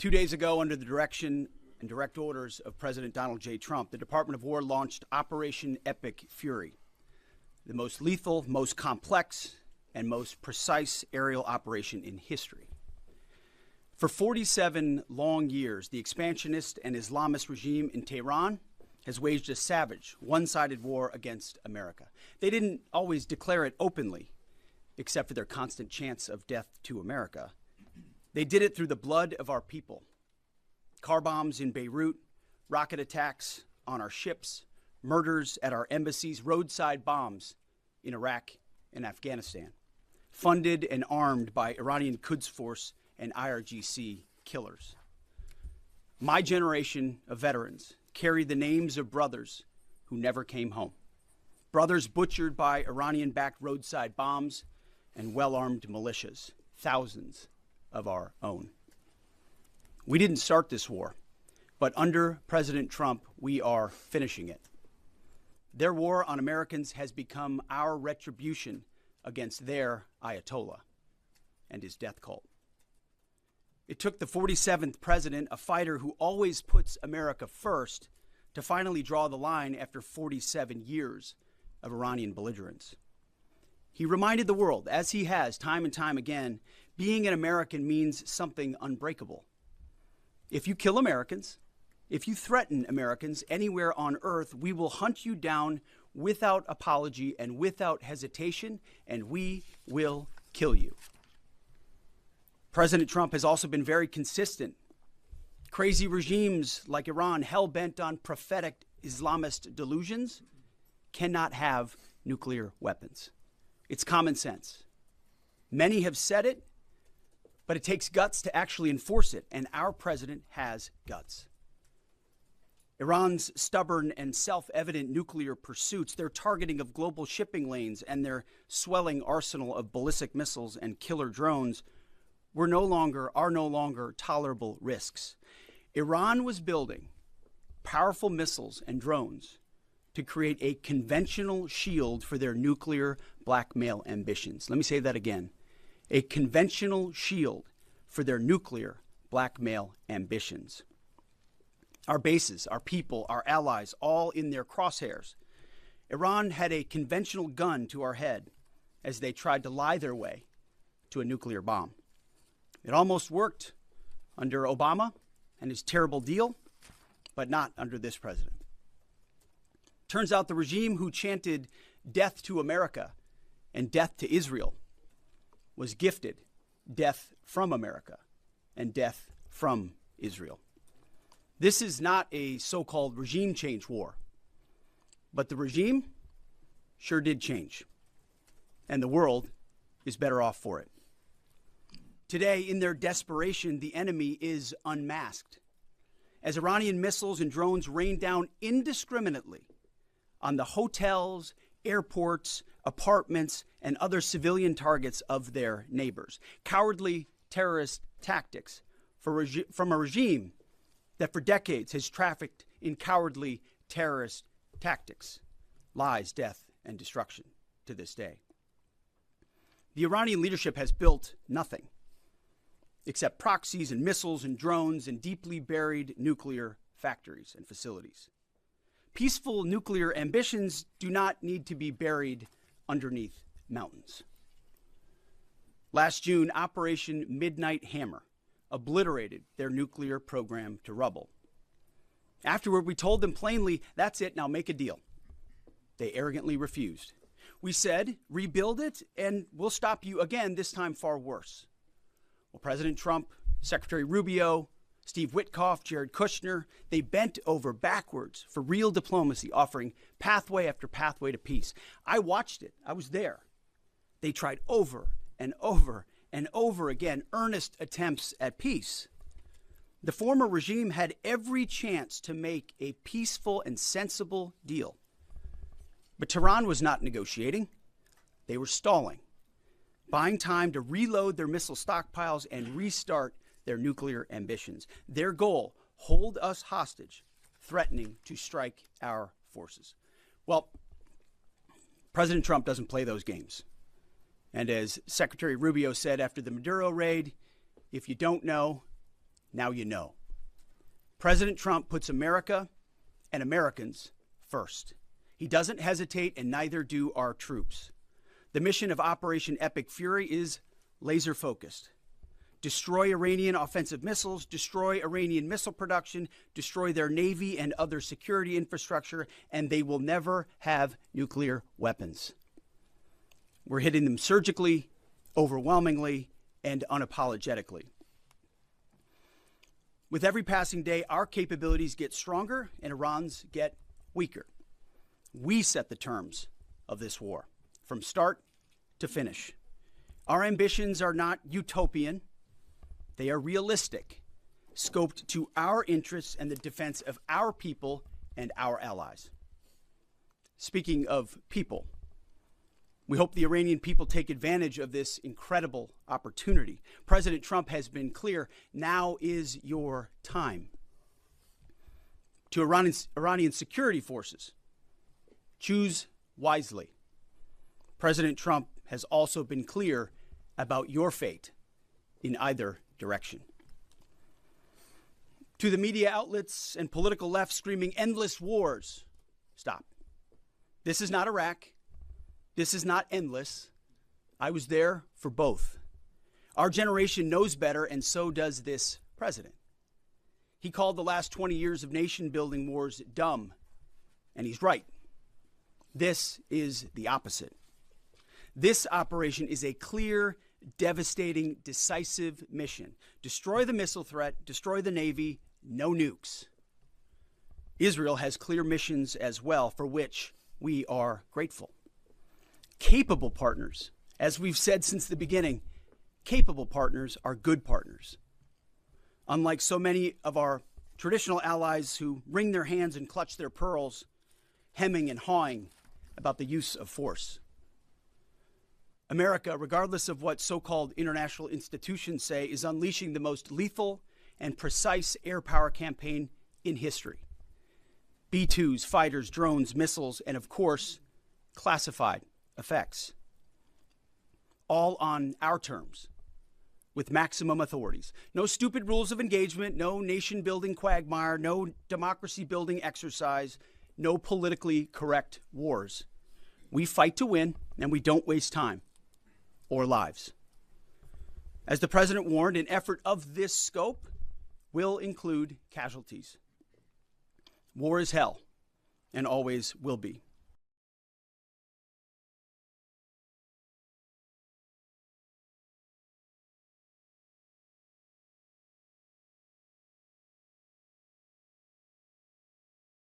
2 days ago, under the direction and direct orders of President Donald J. Trump, the Department of War launched Operation Epic Fury, the most lethal, most complex, and most precise aerial operation in history. For 47 long years, the expansionist and Islamist regime in Tehran has waged a savage, one-sided war against America. They didn't always declare it openly, except for their constant chants of death to America. They did it through the blood of our people. Car bombs in Beirut, rocket attacks on our ships, murders at our embassies, roadside bombs in Iraq and Afghanistan, funded and armed by Iranian Quds Force and IRGC killers. My generation of veterans carry the names of brothers who never came home. Brothers butchered by Iranian-backed roadside bombs and well-armed militias, thousands of our own. We didn't start this war, but under President Trump, we are finishing it. Their war on Americans has become our retribution against their Ayatollah and his death cult. It took the 47th president, a fighter who always puts America first, to finally draw the line after 47 years of Iranian belligerence. He reminded the world, as he has time and time again, being an American means something unbreakable. If you kill Americans, if you threaten Americans anywhere on earth, we will hunt you down without apology and without hesitation, and we will kill you. President Trump has also been very consistent. Crazy regimes like Iran, hell-bent on prophetic Islamist delusions, cannot have nuclear weapons. It's common sense. Many have said it, but it takes guts to actually enforce it, and our president has guts. Iran's stubborn and self-evident nuclear pursuits, their targeting of global shipping lanes, and their swelling arsenal of ballistic missiles and killer drones are no longer tolerable risks. Iran was building powerful missiles and drones to create a conventional shield for their nuclear blackmail ambitions. Let me say that again. A conventional shield for their nuclear blackmail ambitions. Our bases, our people, our allies, all in their crosshairs. Iran had a conventional gun to our head as they tried to lie their way to a nuclear bomb. It almost worked under Obama and his terrible deal, but not under this president. Turns out the regime who chanted death to America and death to Israel was gifted death from America and death from Israel. This is not a so-called regime change war, but the regime sure did change, and the world is better off for it. Today, in their desperation, the enemy is unmasked. As Iranian missiles and drones rain down indiscriminately on the hotels, airports, apartments, and other civilian targets of their neighbors. Cowardly terrorist tactics from a regime that for decades has trafficked in cowardly terrorist tactics, lies, death, and destruction to this day. The Iranian leadership has built nothing except proxies and missiles and drones and deeply buried nuclear factories and facilities. Peaceful nuclear ambitions do not need to be buried underneath mountains. Last June, Operation Midnight Hammer obliterated their nuclear program to rubble. Afterward, we told them plainly, that's it, now make a deal. They arrogantly refused. We said, rebuild it, and we'll stop you again, this time far worse. Well, President Trump, Secretary Rubio, Steve Witkoff, Jared Kushner, they bent over backwards for real diplomacy, offering pathway after pathway to peace. I watched it. I was there. They tried over and over and over again earnest attempts at peace. The former regime had every chance to make a peaceful and sensible deal. But Tehran was not negotiating. They were stalling, buying time to reload their missile stockpiles and restart their nuclear ambitions. Their goal, hold us hostage, threatening to strike our forces. Well, President Trump doesn't play those games. And as Secretary Rubio said after the Maduro raid, if you don't know, now you know. President Trump puts America and Americans first. He doesn't hesitate, and neither do our troops. The mission of Operation Epic Fury is laser-focused. Destroy Iranian offensive missiles, destroy Iranian missile production, destroy their navy and other security infrastructure, and they will never have nuclear weapons. We're hitting them surgically, overwhelmingly, and unapologetically. With every passing day, our capabilities get stronger and Iran's get weaker. We set the terms of this war, from start to finish. Our ambitions are not utopian. They are realistic, scoped to our interests and the defense of our people and our allies. Speaking of people, we hope the Iranian people take advantage of this incredible opportunity. President Trump has been clear, now is your time. To Iranian security forces, choose wisely. President Trump has also been clear about your fate in either direction. To the media outlets and political left screaming endless wars, stop. This is not Iraq. This is not endless. I was there for both. Our generation knows better, and so does this president. He called the last 20 years of nation-building wars dumb, and he's right. This is the opposite. This operation is a clear, devastating, decisive mission. Destroy the missile threat, destroy the Navy, no nukes. Israel has clear missions as well, for which we are grateful. Capable partners, as we've said since the beginning, capable partners are good partners. Unlike so many of our traditional allies who wring their hands and clutch their pearls, hemming and hawing about the use of force. America, regardless of what so-called international institutions say, is unleashing the most lethal and precise air power campaign in history. B-2s, fighters, drones, missiles, and of course, classified effects. All on our terms, with maximum authorities. No stupid rules of engagement, no nation-building quagmire, no democracy-building exercise, no politically correct wars. We fight to win, and we don't waste time or lives. As the president warned, an effort of this scope will include casualties. War is hell, and always will be.